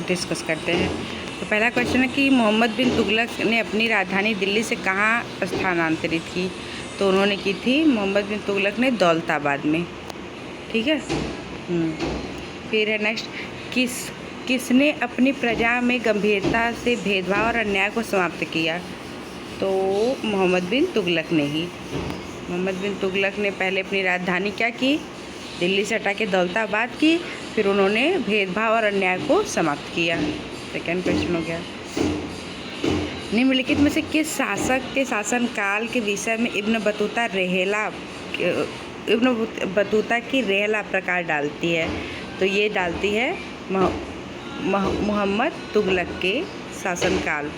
Discuss करते हैं। तो पहला क्वेश्चन है कि मोहम्मद बिन तुगलक ने अपनी राजधानी दिल्ली से कहाँ स्थानांतरित की? तो उन्होंने की थी मोहम्मद बिन तुगलक ने दौलताबाद में। ठीक है। फिर है नेक्स्ट, किसने अपनी प्रजा में गंभीरता से भेदभाव और अन्याय को समाप्त किया? तो मोहम्मद बिन तुगलक ने ही। मोहम्मद बिन तुगलक ने पहले अपनी राजधानी क्या की? दिल्ली से हटा के दौलताबाद की, फिर उन्होंने भेदभाव और अन्याय को समाप्त किया। सेकेंड क्वेश्चन हो गया, निम्नलिखित में से किस शासक के शासनकाल के विषय में इब्न बतूता की रेहला प्रकार डालती है? तो ये डालती है मोहम्मद तुगलक के शासनकाल।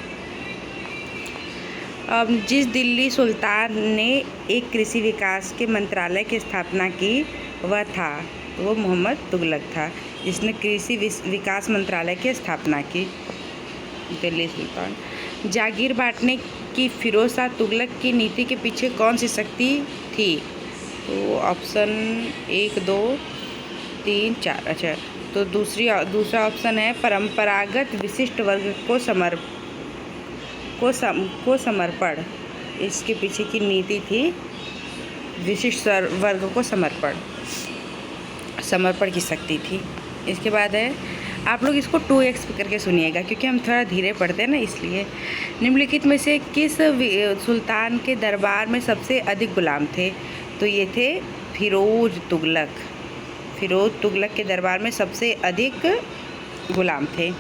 जिस दिल्ली सुल्तान ने एक कृषि विकास के मंत्रालय की स्थापना की वह था, वो मोहम्मद तुगलक था, जिसने कृषि विकास मंत्रालय की स्थापना की। दिल्ली सुल्तान। जागीर बांटने की फिरोज शाह तुगलक की नीति के पीछे कौन सी शक्ति थी? तो ऑप्शन 1, 2, 3, 4। अच्छा, तो दूसरा ऑप्शन है परंपरागत विशिष्ट वर्ग को समर्पण। इसके पीछे की नीति थी विशिष्ट वर्ग को समर्पण की शक्ति थी। इसके बाद है, आप लोग इसको 2x करके सुनिएगा क्योंकि हम थोड़ा धीरे पढ़ते हैं ना, इसलिए। निम्नलिखित में से किस सुल्तान के दरबार में सबसे अधिक गुलाम थे? तो ये थे फिरोज तुगलक के दरबार में सबसे अधिक गुलाम थे।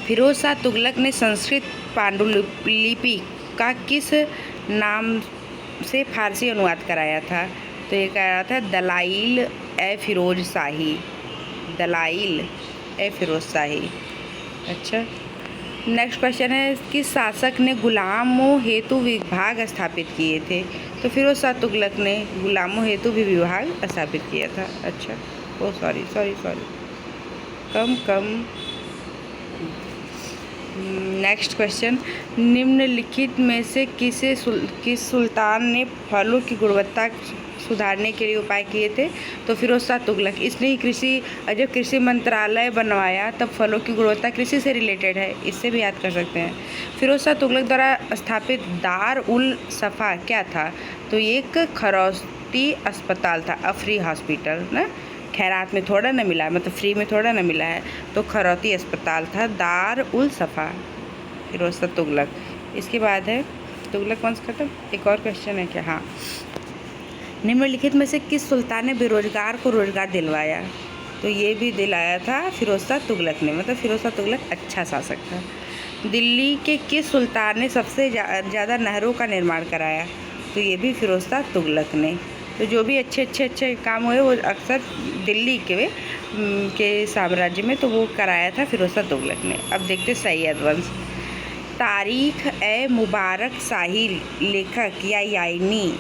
फिरोज शाह तुगलक ने संस्कृत पांडुलिपि का किस नाम से फारसी अनुवाद कराया था? तो ये कराया था दलाइल ए फिरोज शाही। अच्छा, नेक्स्ट क्वेश्चन है, किस शासक ने गुलामों हेतु विभाग स्थापित किए थे? तो फिरोज शाह तुगलक ने गुलामों हेतु भी विभाग स्थापित किया था। अच्छा, ओ सॉरी कम। नेक्स्ट क्वेश्चन, निम्नलिखित में से किस सुल्तान ने फलों की गुणवत्ता सुधारने के लिए उपाय किए थे? तो फिरोज शाह तुगलक। इसने ही जब कृषि मंत्रालय बनवाया तब फलों की गुणवत्ता कृषि से रिलेटेड है, इससे भी याद कर सकते हैं। फिरोज शाह तुगलक द्वारा स्थापित दार उल सफ़ा क्या था? तो ये एक खरौती अस्पताल था, फ्री हॉस्पिटल ना, खैरात में थोड़ा ना मिला, मतलब फ्री में थोड़ा ना मिला है, तो खरौती अस्पताल था, दार उल सफ़ा, फिरोज शाह तुगलक। इसके बाद है तुगलक वंश खत्म। एक और क्वेश्चन है क्या? हाँ, निम्नलिखित में से किस सुल्तान ने बेरोजगार को रोजगार दिलवाया? तो ये भी दिलाया था फिरोज शाह तुगलक ने, मतलब फिरोज शाह तुगलक अच्छा शासक था। दिल्ली के किस सुल्तान ने सबसे ज़्यादा नहरों का निर्माण कराया? तो ये भी फिरोज शाह तुगलक ने। तो जो भी अच्छे काम हुए वो अक्सर दिल्ली के साम्राज्य में, तो वो कराया था फिरोज शाह तुगलक ने। अब देखते सैयद वंश। तारीख ए मुबारक शाही लेखक या यानी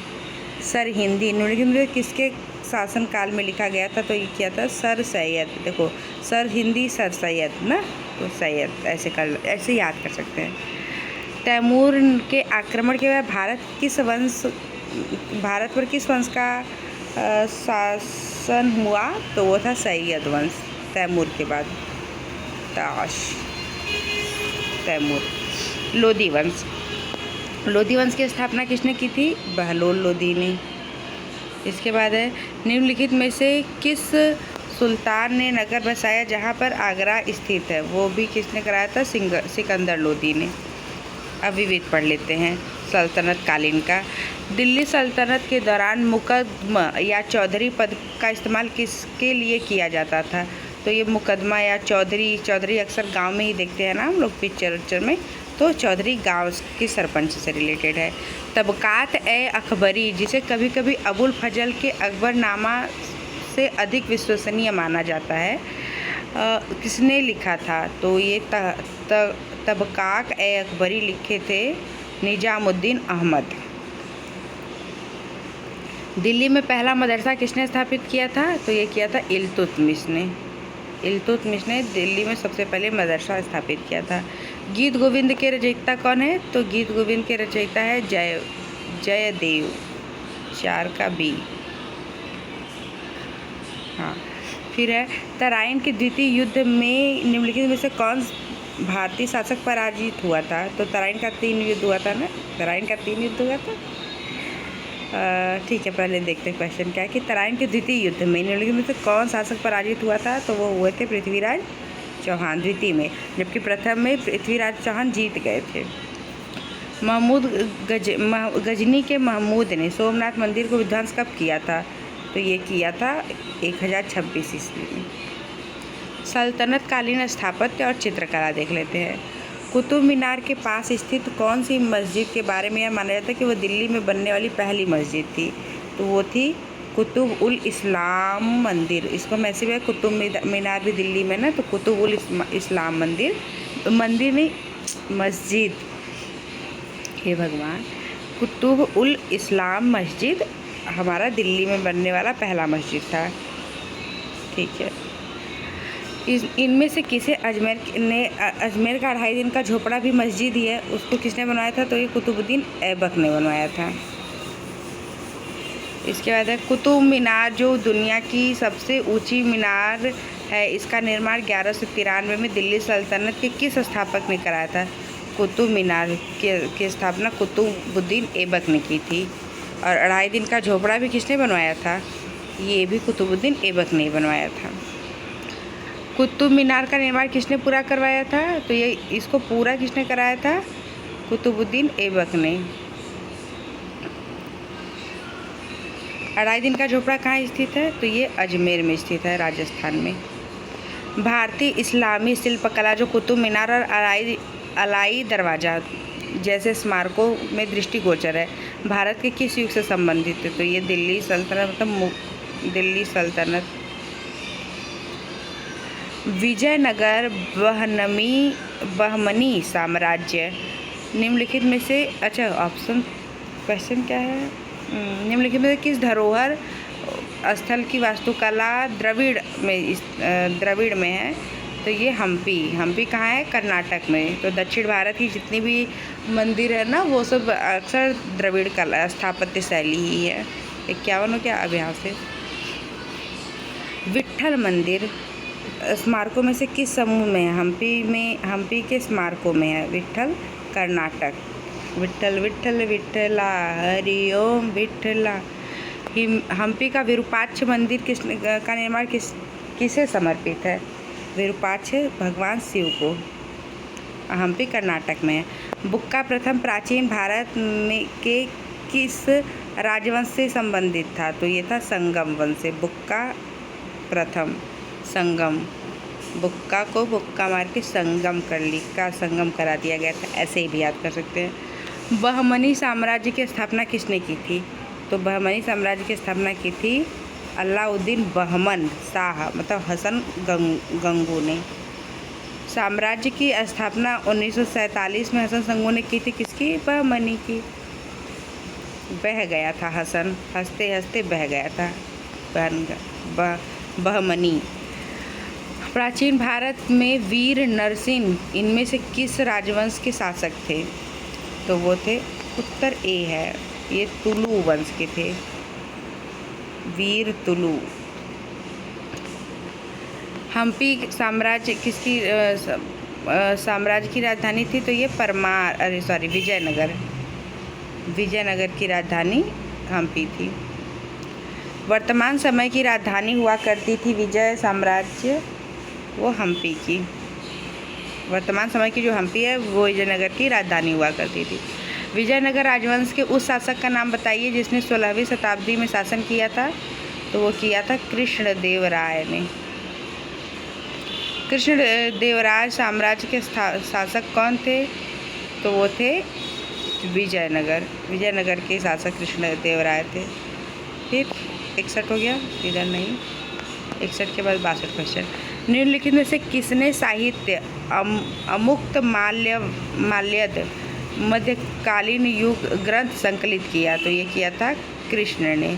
सर हिंदी निम्नलिखित में किसके शासनकाल में लिखा गया था? तो ये किया था सर सैयद। देखो, सर हिंदी सर सैयद ना, तो सैयद ऐसे याद कर सकते हैं। तैमूर के आक्रमण के बाद भारत पर किस वंश का शासन हुआ? तो वो था सैयद वंश, तैमूर के बाद। तैमूर। लोधी वंश की स्थापना किसने की थी? बहलोल लोधी ने। इसके बाद है, निम्नलिखित में से किस सुल्तान ने नगर बसाया जहाँ पर आगरा स्थित है? वो भी किसने कराया था? सिकंदर लोधी ने। अब विविध पढ़ लेते हैं सल्तनत कालीन का। दिल्ली सल्तनत के दौरान मुकदमा या चौधरी पद का इस्तेमाल किसके लिए किया जाता था? तो ये मुकदमा या चौधरी अक्सर गांव में ही देखते हैं ना हम लोग पिक्चर में, तो चौधरी गांव की सरपंच से रिलेटेड है। तबकात ए अकबरी, जिसे कभी कभी अबुल फजल के अकबरनामा से अधिक विश्वसनीय माना जाता है, किसने लिखा था? तो ये तबकात ए अकबरी लिखे थे निजामुद्दीन अहमद। दिल्ली में पहला मदरसा किसने स्थापित किया था? तो ये किया था इल्तुतमिश ने दिल्ली में सबसे पहले मदरसा स्थापित किया था। गीत गोविंद के रचयिता कौन है? तो गीत गोविंद के रचयिता है जयदेव, 4 का बी। हाँ, फिर है तराइन के द्वितीय युद्ध में निम्नलिखित में से कौन भारतीय शासक पराजित हुआ था? तो तराइन का 3 युद्ध हुआ था ना, तराइन का 3 युद्ध हुआ था। ठीक है, पहले देखते हैं क्वेश्चन क्या है कि तराइन के द्वितीय युद्ध में निम्नलिखित में से कौन शासक पराजित हुआ था? तो वो हुए थे पृथ्वीराज चौहान द्वितीय में, जबकि प्रथम में पृथ्वीराज चौहान जीत गए थे। गजनी के महमूद ने सोमनाथ मंदिर को विध्वंस कब किया था? तो ये किया था 1026 ईस्वी में। सल्तनत कालीन स्थापत्य और चित्रकला देख लेते हैं। कुतुब मीनार के पास स्थित कौन सी मस्जिद के बारे में यह माना जाता है कि वो दिल्ली में बनने वाली पहली मस्जिद थी? तो वो थी कुतुब उल इस्लाम मंदिर। इसको मैसे भी कुतुब मीनार भी दिल्ली में ना, तो कुतुब उल इस्लाम मंदिर, मंदिर नहीं मस्जिद, हे भगवान, कुतुब उल इस्लाम मस्जिद हमारा दिल्ली में बनने वाला पहला मस्जिद था। ठीक है, इनमें से किसे अजमेर का 2.5 दिन का झोपड़ा भी मस्जिद ही है, उसको किसने बनवाया था? तो ये कुतुबुद्दीन ऐबक ने बनवाया था। इसके बाद है कुतुब मीनार, जो दुनिया की सबसे ऊंची मीनार है, इसका निर्माण 1193 में दिल्ली सल्तनत के किस स्थापक ने कराया था? कुतुब मीनार की स्थापना कुतुबुद्दीन ऐबक ने की थी। और 2.5 दिन का झोपड़ा भी किसने बनवाया था? ये भी कुतुबुद्दीन ऐबक ने बनवाया था। कुतुब मीनार का निर्माण किसने पूरा करवाया था? तो ये इसको पूरा किसने कराया था? कुतुबुद्दीन ऐबक ने। 2.5 दिन का झोपड़ा कहाँ स्थित है? तो ये अजमेर में स्थित है, राजस्थान में। भारतीय इस्लामी शिल्पकला जो कुतुब मीनार और अलाई दरवाज़ा जैसे स्मारकों में दृष्टिगोचर है, भारत के किस युग से संबंधित है? तो ये दिल्ली सल्तनत, मतलब दिल्ली सल्तनत। विजयनगर बहमनी साम्राज्य निम्नलिखित में से, अच्छा ऑप्शन क्वेश्चन क्या है? निम्नलिखित में से किस धरोहर स्थल की वास्तुकला द्रविड़ में है? तो ये हम्पी कहाँ है? कर्नाटक में। तो दक्षिण भारत की जितनी भी मंदिर है ना, वो सब अक्सर द्रविड़ कला स्थापत्य शैली ही है। 51 हो गया। अब यहाँ से विट्ठल मंदिर स्मारकों में से किस समूह में है? हम्पी के स्मारकों में है। विट्ठल कर्नाटक। विट्ठल विट्ठल विट्ठला हरि ओम विट्ठला। हम्पी का विरूपाक्ष मंदिर का निर्माण किसे समर्पित है? विरूपाक्ष भगवान शिव को। हम्पी कर्नाटक में है। बुक्का प्रथम प्राचीन भारत में के किस राजवंश से संबंधित था? तो ये था संगम वंश से। बुक्का प्रथम संगम, बुक्का को बुक्का मार के संगम करा दिया गया था, ऐसे ही भी याद कर सकते हैं। बहमनी साम्राज्य की स्थापना किसने की थी? तो बहमनी साम्राज्य की स्थापना की थी अलाउद्दीन बहमन शाह, मतलब हसन गंगू ने। साम्राज्य की स्थापना 1947 में हसन गंगू ने की थी। किसकी? बहमनी की। बह गया था हसन, हंसते हंसते बह गया था बहमनी। प्राचीन भारत में वीर नरसिंह इनमें से किस राजवंश के शासक थे? तो वो थे, उत्तर ए है, ये तुलु वंश के थे, वीर तुलु। हम्पी साम्राज्य किसकी साम्राज्य की राजधानी थी? तो ये विजयनगर की राजधानी हम्पी थी। वर्तमान समय की राजधानी हुआ करती थी विजय साम्राज्य, वो हम्पी की। वर्तमान समय की जो हम्पी है वो विजयनगर की राजधानी हुआ करती थी। विजयनगर राजवंश के उस शासक का नाम बताइए जिसने 16वीं शताब्दी में शासन किया था? तो वो किया था कृष्णदेवराय ने। कृष्णदेवराय साम्राज्य के शासक कौन थे? तो वो थे विजयनगर के शासक कृष्णदेवराय थे। फिर 61 हो गया, इधर नहीं, 61 के बाद 62 क्वेश्चन। निम्नलिखित में से किसने साहित्य अमुक्त माल्यद मध्यकालीन युग ग्रंथ संकलित किया? तो ये किया था कृष्ण ने,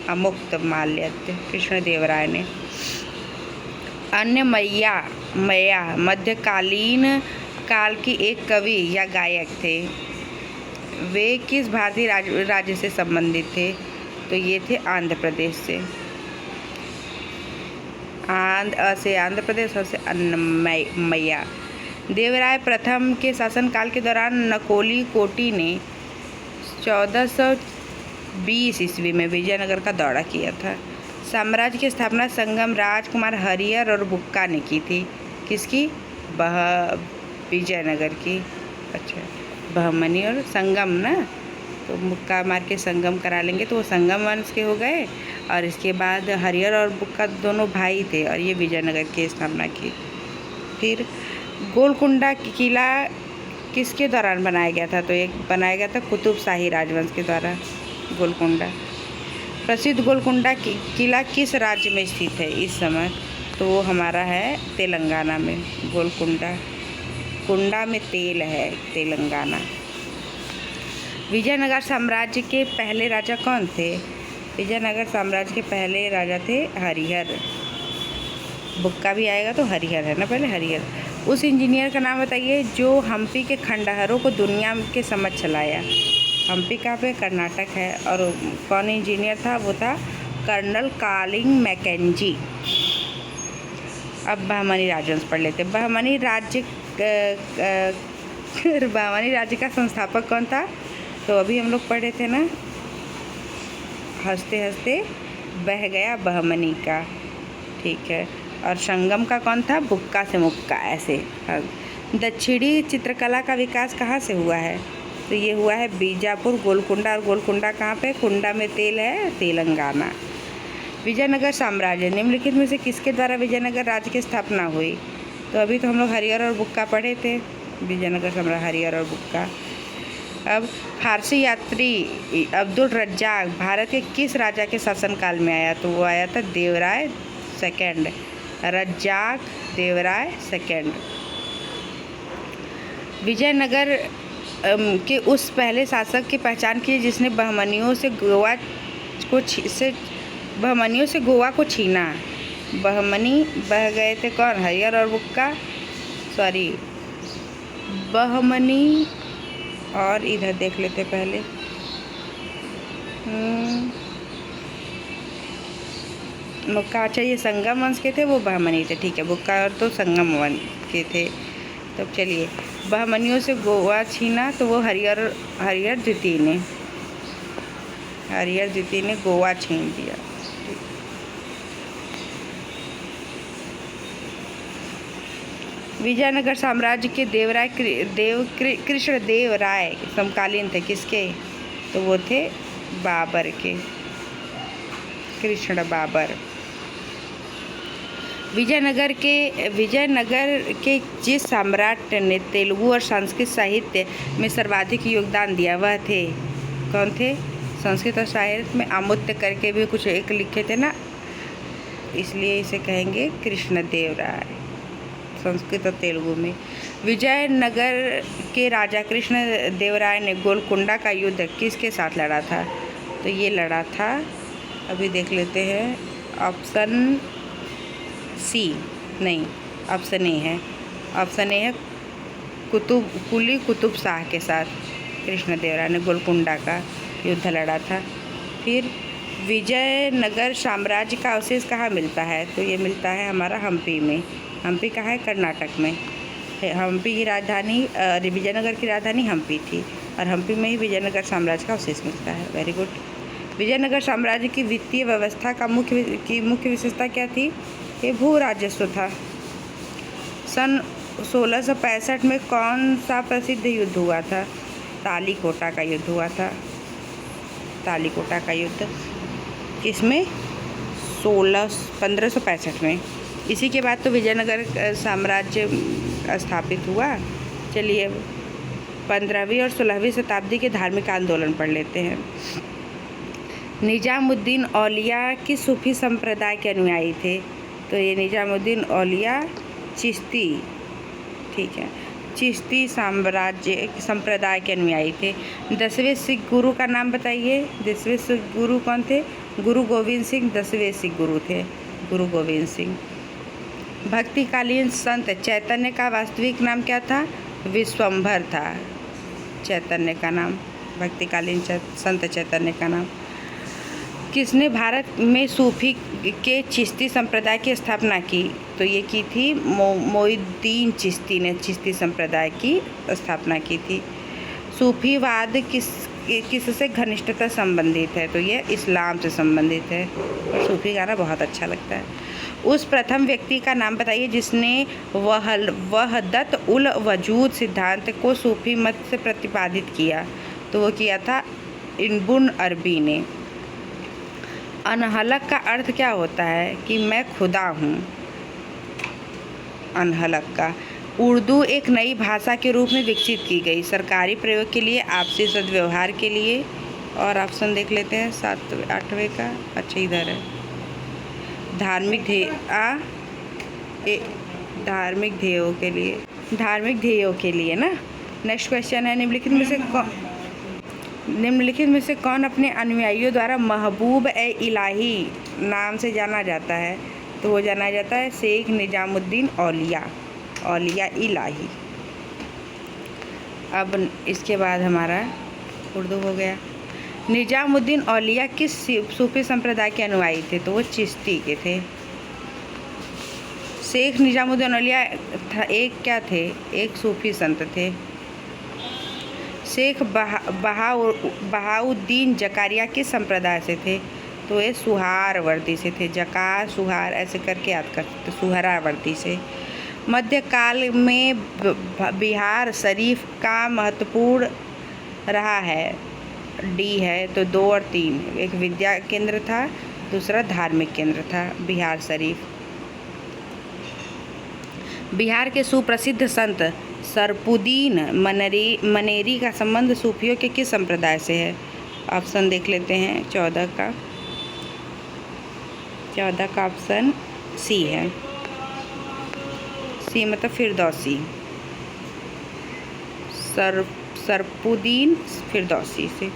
अमुक्त माल्यद कृष्णदेवराय ने। अन्य मैया मध्यकालीन काल की एक कवि या गायक थे, वे किस भारतीय राज्य से संबंधित थे? तो ये थे आंध्र प्रदेश से। अ से आंध्र प्रदेश, और से अन्नमय्या। देवराय प्रथम के शासनकाल के दौरान नकोली कोटी ने 1420 ईस्वी में विजयनगर का दौरा किया था। साम्राज्य की स्थापना संगम राजकुमार हरिहर और बुक्का ने की थी। किसकी? विजयनगर की। अच्छा, बहमनी और संगम ना, तो मुक्का मार के संगम करा लेंगे तो वो संगम वंश के हो गए। और इसके बाद हरिहर और बुक्का दोनों भाई थे और ये विजयनगर की स्थापना की। फिर गोलकुंडा किला किसके दौरान बनाया गया था? तो एक बनाया गया था कुतुब शाही राजवंश के द्वारा, गोलकुंडा। प्रसिद्ध गोलकुंडा किला किस राज्य में स्थित है इस समय? तो वो हमारा है तेलंगाना में। गोलकुंडा, कुंडा में तेल है, तेलंगाना। विजयनगर साम्राज्य के पहले राजा कौन थे? विजयनगर साम्राज्य के पहले राजा थे हरिहर। बुक्का भी आएगा तो हरिहर है ना, पहले हरिहर। उस इंजीनियर का नाम बताइए जो हम्पी के खंडहरों को दुनिया के समझ चलाया। हम्पी कहाँ पे? कर्नाटक है। और कौन इंजीनियर था? वो था कर्नल कार्लिंग मैकेंजी। अब बहमनी राजवंश पढ़ लेते। बहमनी राज्य का संस्थापक कौन था? तो अभी हम लोग पढ़े थे ना, हंसते हंसते बह गया बहमनी का, ठीक है। और संगम का कौन था? बुक्का से मुक्का, ऐसे। दक्षिणी चित्रकला का विकास कहाँ से हुआ है? तो ये हुआ है बीजापुर, गोलकुंडा। और गोलकुंडा कहाँ पे? कुंडा में तेल है, तेलंगाना। विजयनगर साम्राज्य निम्नलिखित में से किसके द्वारा विजयनगर राज्य की स्थापना हुई? तो अभी तो हम लोग हरिहर और बुक्का पढ़े थे। विजयनगर साम्राज्य हरिहर और बुक्का। अब फारसी यात्री अब्दुल रज्जाक भारत के किस राजा के शासनकाल में आया? तो वो आया था देवराय सेकंड। रज्जाक देवराय सेकंड। विजयनगर के उस पहले शासक की पहचान की जिसने बहमनियों से गोवा को छीना। बहमनी बह गए थे कौन? हरिहर और बुक्का, सॉरी बहमनी। और इधर देख लेते पहले, मुक्का। अच्छा, ये संगम वंश के थे, वो बहमनी थे, ठीक है। बुक्का और तो संगम वंश के थे। तो चलिए, बहमनियों से गोवा छीना तो वो हरिहर द्वितीय ने गोवा छीन दिया। विजयनगर साम्राज्य के देवराय कृष्ण देव राय समकालीन थे किसके? तो वो थे बाबर के, कृष्ण बाबर। विजयनगर के जिस सम्राट ने तेलुगु और संस्कृत साहित्य में सर्वाधिक योगदान दिया वह थे कौन थे? संस्कृत और साहित्य में अमुत्य करके भी कुछ एक लिखे थे ना, इसलिए इसे कहेंगे कृष्णदेव राय, संस्कृत और तेलुगु में। विजयनगर के राजा कृष्ण देव राय ने गोलकुंडा का युद्ध किसके साथ लड़ा था? तो ये लड़ा था, अभी देख लेते हैं, ऑप्शन सी नहीं, ऑप्शन ए है। ऑप्शन ए है कुली कुतुब शाह के साथ कृष्णदेव राय ने गोलकुंडा का युद्ध लड़ा था। फिर विजयनगर साम्राज्य का अवशेष कहाँ मिलता है? तो ये मिलता है हमारा हम्पी में। हम्पी कहाँ है? कर्नाटक में। हम्पी की राजधानी, विजयनगर की राजधानी हम्पी थी और हम्पी में ही विजयनगर साम्राज्य का अवशेष मिलता है। Very good. विजयनगर साम्राज्य की वित्तीय व्यवस्था का मुख्य विशेषता क्या थी? ये भू राजस्व था। सन 1665 में कौन सा प्रसिद्ध युद्ध हुआ था? तालीकोटा का युद्ध हुआ था। तालीकोटा का युद्ध किसमें? 1565 में। इसी के बाद तो विजयनगर साम्राज्य स्थापित हुआ। चलिए, 15वीं और 16वीं शताब्दी के धार्मिक आंदोलन पढ़ लेते हैं। निजामुद्दीन औलिया किस सूफी संप्रदाय के अनुयायी थे? तो ये निजामुद्दीन औलिया चिश्ती, ठीक है, चिश्ती संप्रदाय के अनुयायी थे। 10वें सिख गुरु का नाम बताइए। 10वें सिख गुरु कौन थे? गुरु गोविंद सिंह 10वें सिख गुरु थे, गुरु गोविंद सिंह। भक्तिकालीन संत चैतन्य का वास्तविक नाम क्या था? विश्वंभर था चैतन्य का नाम, भक्तिकालीन संत चैतन्य का नाम। किसने भारत में सूफी के चिश्ती संप्रदाय की स्थापना की? तो ये की थी मोइनुद्दीन चिश्ती ने चिश्ती संप्रदाय की स्थापना की थी। सूफीवाद किससे घनिष्ठता संबंधित है? तो ये इस्लाम से संबंधित है। और सूफी गाना बहुत अच्छा लगता है। उस प्रथम व्यक्ति का नाम बताइए जिसने वहदत उल वजूद सिद्धांत को सूफी मत से प्रतिपादित किया। तो वो किया था इब्न अरबी ने। अनहलक का अर्थ क्या होता है? कि मैं खुदा हूँ। अनहलक का उर्दू एक नई भाषा के रूप में विकसित की गई, सरकारी प्रयोग के लिए, आपसी सद्व्यवहार के लिए। और ऑप्शन देख लेते हैं 7वें 8वें का। अच्छा इधर है धार्मिक ध्येयों के लिए ना। नेक्स्ट क्वेश्चन है निम्नलिखित में से कौन अपने अनुयायियों द्वारा महबूब ए इलाही नाम से जाना जाता है? तो वो जाना जाता है शेख निजामुद्दीन औलिया इलाही। अब इसके बाद हमारा उर्दू हो गया। निजामुद्दीन औलिया किस सूफी संप्रदाय के अनुयायी थे? तो वो चिश्ती के थे। शेख निजामुद्दीन औलिया एक क्या थे? एक सूफी संत थे। शेख बहाउद्दीन जकारिया किस संप्रदाय से थे? तो ये सुहारवर्दी से थे। जकार सुहार ऐसे करके याद करते, सुहरावर्दी से। मध्यकाल में बिहार शरीफ का महत्वपूर्ण रहा है। डी है तो 2 और 3। एक विद्या केंद्र था, दूसरा धार्मिक केंद्र था बिहार शरीफ। बिहार के सुप्रसिद्ध संत सरपुद्दीन मनेरी का संबंध सूफियों के किस संप्रदाय से है? ऑप्शन देख लेते हैं 14 का ऑप्शन सी है। सी मतलब फिरदौसी। सरपुद्दीन फिरदौसी से।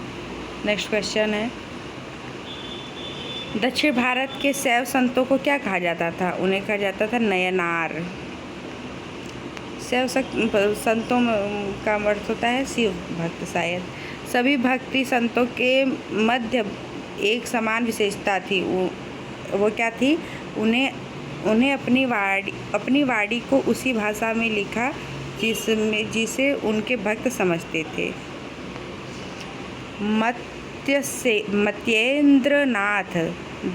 नेक्स्ट क्वेश्चन है दक्षिण भारत के शैव संतों को क्या कहा जाता था? उन्हें कहा जाता था नयनार। शैव संतों का अर्थ होता है शिव भक्त शायद। सभी भक्ति संतों के मध्य एक समान विशेषता थी। वो क्या थी? उन्हें अपनी वाणी को उसी भाषा में लिखा जिसे उनके भक्त समझते थे। मत्येंद्रनाथ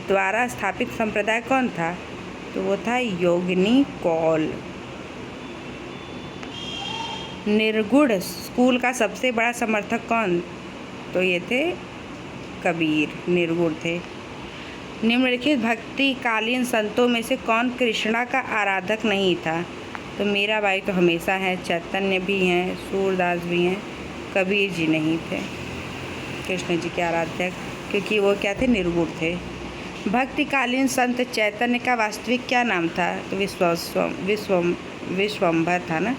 द्वारा स्थापित संप्रदाय कौन था? तो वो था योगिनी कौल। निर्गुण स्कूल का सबसे बड़ा समर्थक कौन? तो ये थे कबीर, निर्गुण थे। निम्नलिखित भक्तिकालीन संतों में से कौन कृष्णा का आराधक नहीं था? तो मीराबाई तो हमेशा हैं, चैतन्य भी हैं, सूरदास भी हैं, कबीर जी नहीं थे कृष्ण जी के आराधक, क्योंकि वो क्या थे? निर्गुण थे। भक्तिकालीन संत चैतन्य का वास्तविक क्या नाम था? तो विश्वम्भर था ना।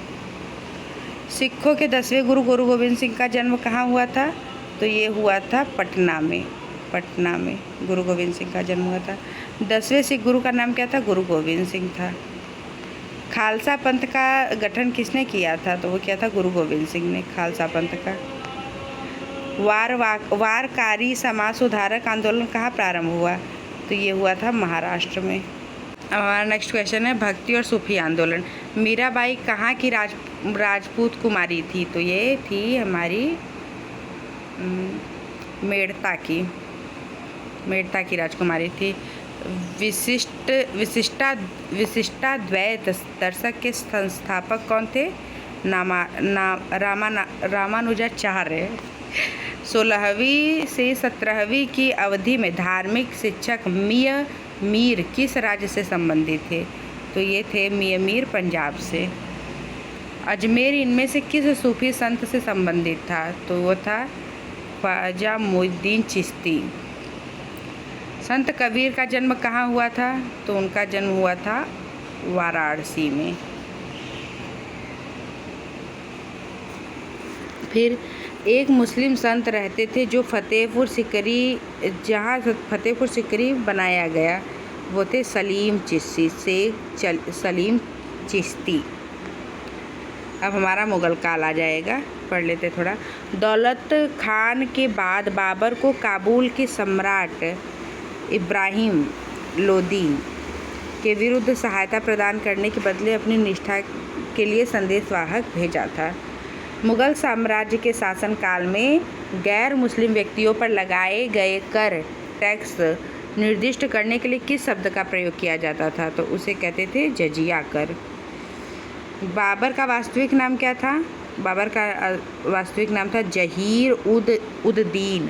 सिखों के 10वें गुरु गोविंद सिंह का जन्म कहाँ हुआ था? तो ये हुआ था पटना में गुरु गोविंद सिंह का जन्म हुआ था। 10वें सिख गुरु का नाम क्या था? गुरु गोविंद सिंह था। खालसा पंथ का गठन किसने किया था? तो वो क्या था? गुरु गोविंद सिंह ने खालसा पंथ का। वारकारी समाज सुधारक आंदोलन कहाँ प्रारंभ हुआ? तो ये हुआ था महाराष्ट्र में। अब हमारा नेक्स्ट क्वेश्चन है भक्ति और सूफी आंदोलन। मीराबाई कहाँ की राजपूत कुमारी थी? तो ये थी हमारी मेड़ता की राजकुमारी थी। विशिष्टाद्वैत दर्शक के संस्थापक कौन थे? रामानुजाचार्य। 16वीं से 17वीं की अवधि में धार्मिक शिक्षक मियाँ मीर किस राज्य से संबंधित थे? तो ये थे मियाँ मीर पंजाब से। अजमेर इनमें से किस सूफी संत से संबंधित था? तो वो था ख्वाजा मोइनुद्दीन चिश्ती। संत कबीर का जन्म कहाँ हुआ था? तो उनका जन्म हुआ था वाराणसी में। फिर एक मुस्लिम संत रहते थे जो जहाँ फतेहपुर सिकरी बनाया गया, वो थे सलीम चिश्ती। अब हमारा मुग़ल काल आ जाएगा, पढ़ लेते थोड़ा। दौलत खान के बाद बाबर को काबुल के सम्राट इब्राहिम लोदी के विरुद्ध सहायता प्रदान करने के बदले अपनी निष्ठा के लिए संदेशवाहक भेजा था। मुगल साम्राज्य के शासनकाल में गैर मुस्लिम व्यक्तियों पर लगाए गए कर टैक्स निर्दिष्ट करने के लिए किस शब्द का प्रयोग किया जाता था? तो उसे कहते थे जजिया कर। बाबर का वास्तविक नाम क्या था? बाबर का वास्तविक नाम था जहीर उद दीन।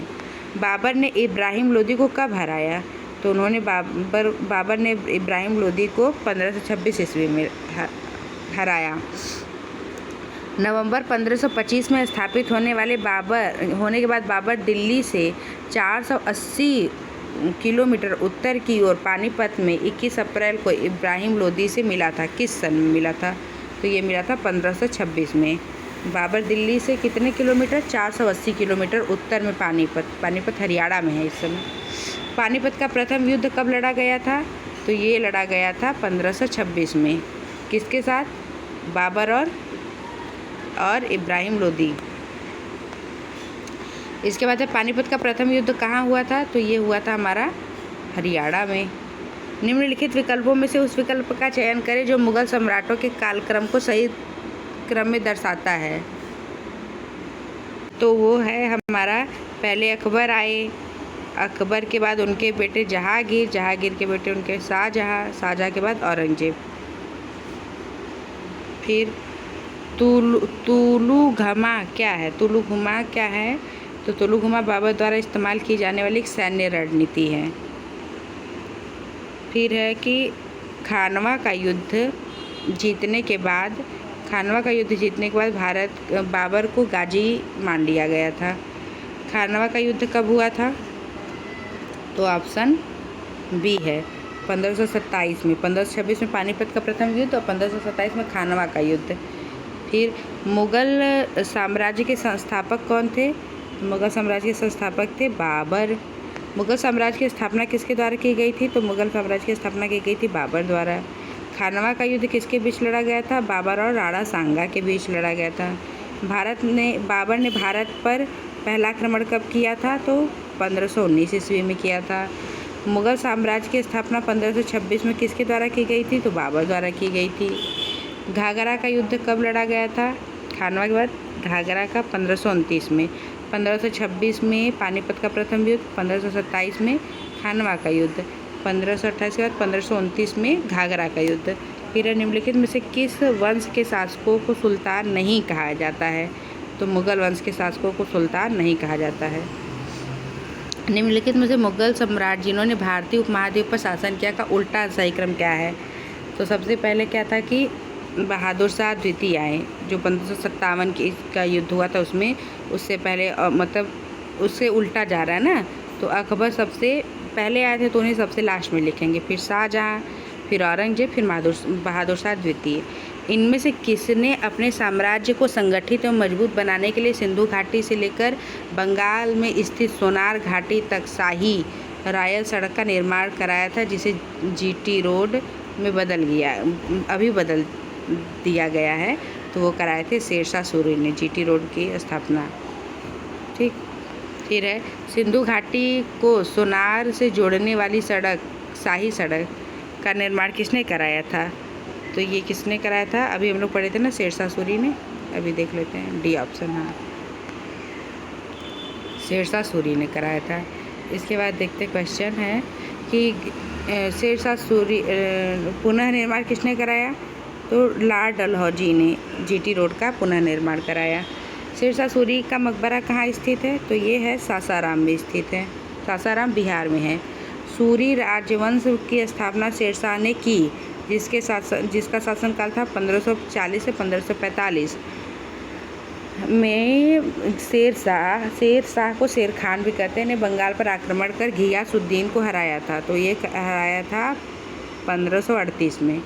बाबर ने इब्राहिम लोदी को कब हराया? तो उन्होंने बाबर ने इब्राहिम लोदी को 1526 ईस्वी में हराया। नवंबर 1525 में स्थापित होने के बाद बाबर दिल्ली से 480 किलोमीटर उत्तर की ओर पानीपत में 21 अप्रैल को इब्राहिम लोदी से मिला था। किस सन में मिला था? तो ये मिला था 1526 में। बाबर दिल्ली से कितने किलोमीटर? 480 किलोमीटर उत्तर में पानीपत हरियाणा में है इस समय। पानीपत का प्रथम युद्ध कब लड़ा गया था? तो ये लड़ा गया था 1526 में। किसके साथ? बाबर और इब्राहिम लोदी। इसके बाद पानीपत का प्रथम युद्ध कहाँ हुआ था? तो ये हुआ था हमारा हरियाणा में। निम्नलिखित विकल्पों में से उस विकल्प का चयन करें जो मुगल सम्राटों के कालक्रम को सही क्रम में दर्शाता है। तो वो है हमारा, पहले अकबर आए, अकबर के बाद उनके बेटे जहांगीर, जहांगीर के बेटे उनके शाहजहां, शाहजहां के बाद औरंगजेब। फिर तुलुघमा क्या है? तुलुघमा क्या है? तो तुलुघमा बाबर द्वारा इस्तेमाल की जाने वाली एक सैन्य रणनीति है। फिर है कि खानवा का युद्ध जीतने के बाद बाबर को गाजी मान लिया गया था। खानवा का युद्ध कब हुआ था? तो ऑप्शन बी है 1527 में। 1526 में पानीपत का प्रथम युद्ध और 1527 में खानवा का युद्ध। फिर मुगल साम्राज्य के संस्थापक कौन थे? मुगल साम्राज्य के संस्थापक थे बाबर। मुगल साम्राज्य की स्थापना किसके द्वारा की गई थी? तो मुगल साम्राज्य की स्थापना की गई थी बाबर द्वारा। खानवा का युद्ध किसके बीच लड़ा गया था? बाबर और राणा सांगा के बीच लड़ा गया था। बाबर ने भारत पर पहला आक्रमण कब किया था? तो 1519 ईस्वी में किया था। मुगल साम्राज्य की स्थापना 1526 में किसके द्वारा की गई थी? तो बाबर द्वारा की गई थी। घाघरा का युद्ध कब लड़ा गया था? खानवा के बाद घाघरा का 1529 में। 1526 में पानीपत का प्रथम युद्ध, 1527 में खानवा का युद्ध, 1528 के बाद 1529 में घाघरा का युद्ध। फिर निम्नलिखित में से किस वंश के शासकों को सुल्तान नहीं कहा जाता है? तो मुगल वंश के शासकों को सुल्तान नहीं कहा जाता है। निम्नलिखित में से मुगल सम्राट जिन्होंने भारतीय उपमहाद्वीप पर शासन किया का उल्टा सही क्रम क्या है? तो सबसे पहले क्या था कि बहादुर शाह द्वितीय आए, जो 1557 का युद्ध हुआ था उसमें। उससे पहले मतलब उससे उल्टा जा रहा है ना, तो अकबर सबसे पहले आए थे तो उन्हें सबसे लास्ट में लिखेंगे। फिर शाहजहाँ, फिर औरंगजेब, फिर बहादुर शाह द्वितीय। इनमें से किसने अपने साम्राज्य को संगठित और मजबूत बनाने के लिए सिंधु घाटी से लेकर बंगाल में स्थित सोनार घाटी तक शाही रायल सड़क का निर्माण कराया था, जिसे जीटी रोड में बदल दिया गया है? तो वो कराए थे शेरशाह सूरी ने जीटी रोड की स्थापना। ठीक। फिर है सिंधु घाटी को सोनार से जोड़ने वाली सड़क, शाही सड़क का निर्माण किसने कराया था? तो ये किसने कराया था? अभी हम लोग पढ़े थे ना, शेरशाह सूरी ने। अभी देख लेते हैं, डी ऑप्शन। हाँ, शेरशाह सूरी ने कराया था। इसके बाद देखते क्वेश्चन है कि शेरशाह सूरी पुनः निर्माण किसने कराया? तो लॉर्ड डलहौजी ने जीटी रोड का पुनः निर्माण कराया। शेरशाह सूरी का मकबरा कहाँ स्थित है? तो ये है सासाराम में स्थित है। सासाराम बिहार में है। सूरी राजवंश की स्थापना शेरशाह ने की, जिसका शासनकाल था 1540 से 1545 में। शेरशाह को शेर खान भी कहते हैं, ने बंगाल पर आक्रमण कर घियासुद्दीन को हराया था। तो ये हराया था 1538 में।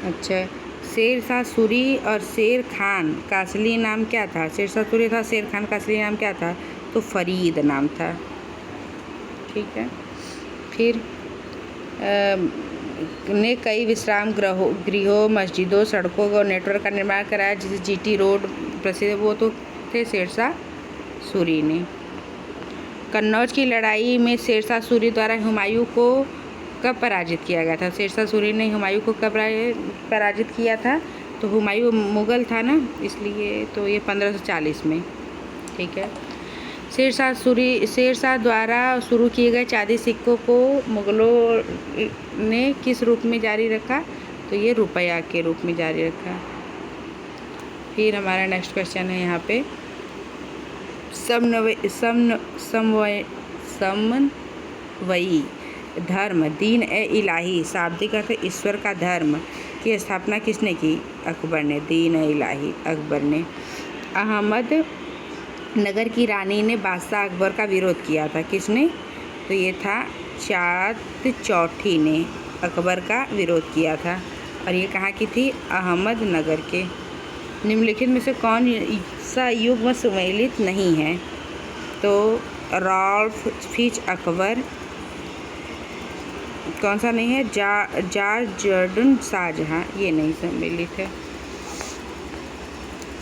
अच्छा, शेरशाह सूरी और शेर खान का असली नाम क्या था? शेरशाह सूरी था, शेर खान का असली नाम क्या था? तो फरीद नाम था। ठीक है। फिर ने कई विश्राम गृहों, मस्जिदों, सड़कों और नेटवर्क का निर्माण कराया, जिसे जीटी रोड प्रसिद्ध, वो तो थे शेरशाह सूरी ने। कन्नौज की लड़ाई में शेरशाह सूरी द्वारा हुमायूं को कब पराजित किया गया था? शेरशाह सूरी ने हुमायूं को कब पराजित किया था? तो हुमायूं मुग़ल था ना, इसलिए तो ये 1540 में। ठीक है। शेरशाह द्वारा शुरू किए गए चांदी सिक्कों को मुग़लों ने किस रूप में जारी रखा? तो ये रुपया के रूप में जारी रखा। फिर हमारा नेक्स्ट क्वेश्चन है यहाँ पे समन्वयी धर्म दीन ए इलाही, शाब्दिक अर्थ ईश्वर का धर्म, की स्थापना किसने की? अकबर ने। दीन ए इलाही अकबर ने। अहमद नगर की रानी ने बादशाह अकबर का विरोध किया था, किसने? तो ये था चाँद चौठी ने अकबर का विरोध किया था। और ये कहाँ की थी? अहमद नगर के। निम्नलिखित में से कौन सा युग सुमेलित नहीं है? तो राल्फ फिच अकबर। कौन सा नहीं है? जॉर्ज जॉर्डन शाहजहाँ, ये नहीं सम्मिलित है।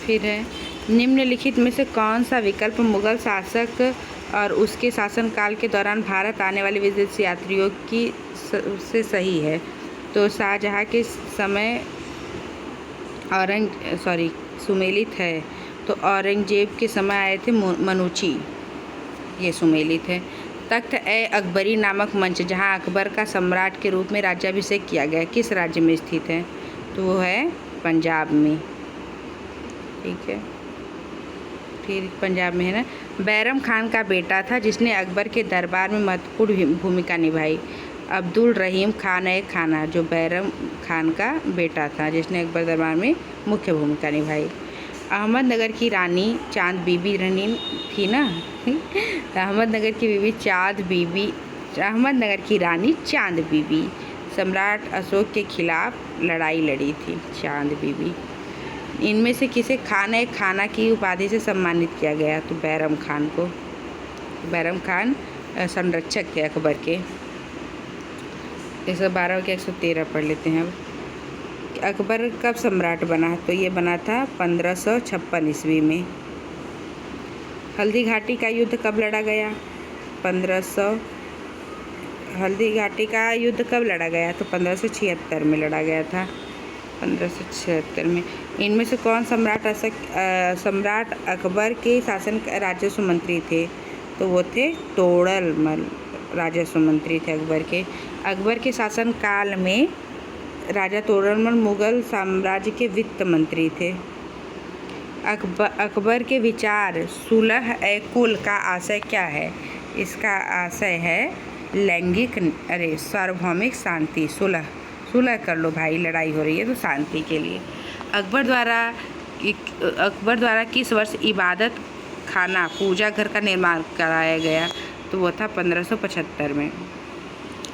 फिर है निम्नलिखित में से कौन सा विकल्प मुग़ल शासक और उसके शासनकाल के दौरान भारत आने वाले विदेशी यात्रियों की से सही है? तो शाहजहाँ के समय सुमेलित है। तो औरंगजेब के समय आए थे मनूची, ये सुमेलित है। तख्त ए अकबरी नामक मंच जहां अकबर का सम्राट के रूप में राज्याभिषेक किया गया, किस राज्य में स्थित है? तो वो है पंजाब में। ठीक है। फिर पंजाब में है ना। बैरम खान का बेटा था जिसने अकबर के दरबार में महत्वपूर्ण भूमिका निभाई। अब्दुल रहीम खान ए खाना, जो बैरम खान का बेटा था जिसने अकबर दरबार में मुख्य भूमिका निभाई। अहमदनगर की रानी चांद बीबी रानी थी ना अहमदनगर की रानी चांद बीबी सम्राट अशोक के खिलाफ लड़ाई लड़ी थी, चांद बीबी। इनमें से किसे खान ए खाना की उपाधि से सम्मानित किया गया? तो बैरम खान को। बैरम खान संरक्षक थे अकबर के। 112 के 113 पढ़ लेते हैं अब। अकबर कब सम्राट बना? तो ये बना था 1556 ईस्वी में। हल्दी घाटी का युद्ध कब लड़ा गया? हल्दी घाटी का युद्ध कब लड़ा गया? तो 1576 में लड़ा गया था, 1576 में। इनमें से कौन सम्राट अकबर के शासन राजस्व मंत्री थे? तो वो थे तोड़लमल, राजस्व मंत्री थे अकबर के। अकबर के शासनकाल में राजा तोड़लमल मुग़ल साम्राज्य के वित्त मंत्री थे। अकबर के विचार सुलह ए कुल का आशय क्या है? इसका आशय है लैंगिक सार्वभौमिक शांति। सुलह कर लो भाई, लड़ाई हो रही है तो शांति के लिए। अकबर द्वारा किस वर्ष इबादत खाना पूजा घर का निर्माण कराया गया? तो वो था 1575 में।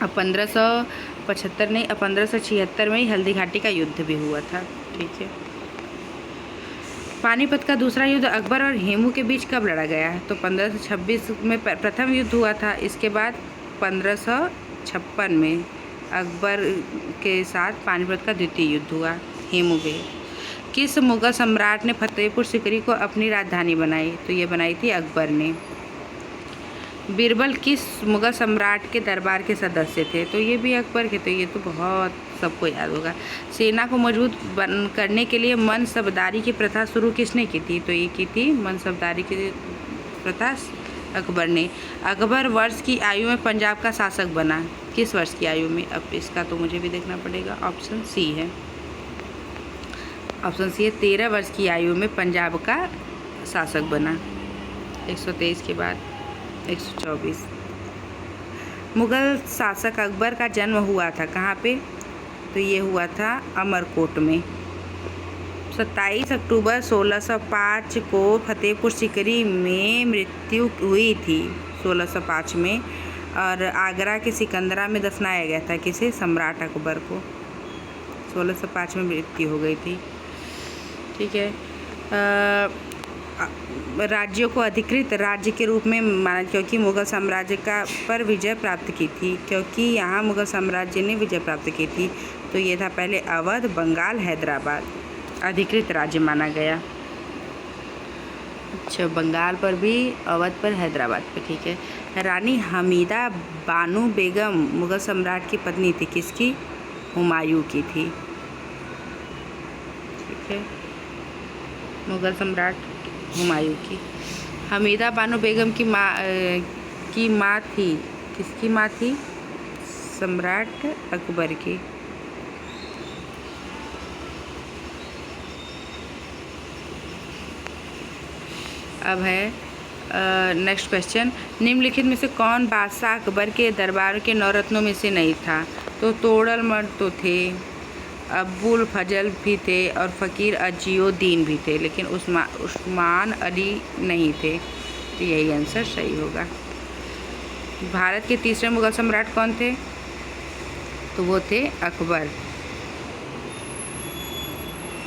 अब 1576 में ही हल्दी घाटी का युद्ध भी हुआ था। ठीक है। पानीपत का दूसरा युद्ध अकबर और हेमू के बीच कब लड़ा गया? तो 1526 में प्रथम युद्ध हुआ था। इसके बाद 1556 में अकबर के साथ पानीपत का द्वितीय युद्ध हुआ हेमू के। किस मुग़ल सम्राट ने फतेहपुर सीकरी को अपनी राजधानी बनाई? तो ये बनाई थी अकबर ने। बीरबल किस मुग़ल सम्राट के दरबार के सदस्य थे? तो ये भी अकबर के। तो ये तो बहुत सबको याद होगा। सेना को मजबूत करने के लिए मनसबदारी की प्रथा शुरू किसने की थी? तो ये की थी मनसबदारी की प्रथा अकबर ने। अकबर वर्ष की आयु में पंजाब का शासक बना, किस वर्ष की आयु में? अब इसका तो मुझे भी देखना पड़ेगा। ऑप्शन सी है। ऑप्शन सी है 13 वर्ष की आयु में पंजाब का शासक बना। 123 के बाद 124। मुग़ल शासक अकबर का जन्म हुआ था कहाँ पे? तो ये हुआ था अमरकोट में। 27 अक्टूबर 1605 को फतेहपुर सीकरी में मृत्यु हुई थी, 1605 में। और आगरा के सिकंदरा में दफनाया गया था किसे? सम्राट अकबर को। 1605 में मृत्यु हो गई थी। ठीक है। राज्यों को अधिकृत राज्य के रूप में माना, क्योंकि मुग़ल साम्राज्य पर विजय प्राप्त की थी, क्योंकि यहाँ मुग़ल साम्राज्य ने विजय प्राप्त की थी। तो ये था पहले अवध, बंगाल, हैदराबाद अधिकृत राज्य माना गया। अच्छा, बंगाल पर भी, अवध पर, हैदराबाद पर। ठीक है। रानी हमीदा बानो बेगम मुग़ल सम्राट की पत्नी थी, किसकी? हुमायूं की थी। ठीक है, मुग़ल सम्राट हुमायूं की। हमीदा बानो बेगम की माँ थी, किसकी माँ थी? सम्राट अकबर की। अब है नेक्स्ट क्वेश्चन, निम्नलिखित में से कौन बादशाह अकबर के दरबार के नौरत्नों में से नहीं था? तो तोड़लमल तो थे, अबुल फजल भी थे और फ़कीर अजीउद्दीन भी थे, लेकिन उस्मान अली नहीं थे। तो यही आंसर सही होगा। भारत के तीसरे मुग़ल सम्राट कौन थे? तो वो थे अकबर,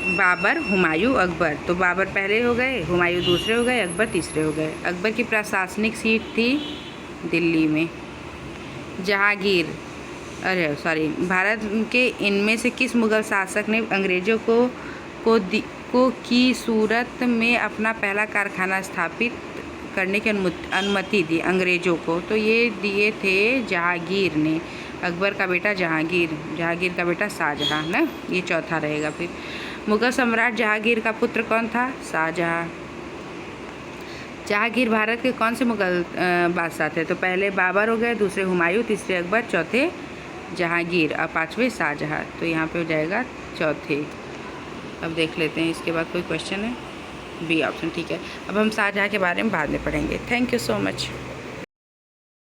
बाबर, हुमायूं, अकबर। तो बाबर पहले हो गए, हुमायूं दूसरे हो गए, अकबर तीसरे हो गए। अकबर की प्रशासनिक सीट थी दिल्ली में। जहांगीर, अरे सॉरी, भारत के इनमें से किस मुग़ल शासक ने अंग्रेज़ों को की सूरत में अपना पहला कारखाना स्थापित करने की अनुमति दी अंग्रेज़ों को? तो ये दिए थे जहांगीर ने। अकबर का बेटा जहांगीर का बेटा शाहजहाँ ना, ये चौथा रहेगा। फिर मुग़ल सम्राट जहांगीर का पुत्र कौन था? शाहजहाँ। जहांगीर भारत के कौन से मुग़ल बादशाह थे? तो पहले बाबर हो गए, दूसरे हुमायूं, तीसरे अकबर, चौथे जहांगीर और पाँचवें शाहजहाँ। तो यहाँ पे हो जाएगा चौथे। अब देख लेते हैं इसके बाद कोई क्वेश्चन है। बी ऑप्शन, ठीक है। अब हम शाहजहाँ के बारे में बाद में पढ़ेंगे। Thank you so much.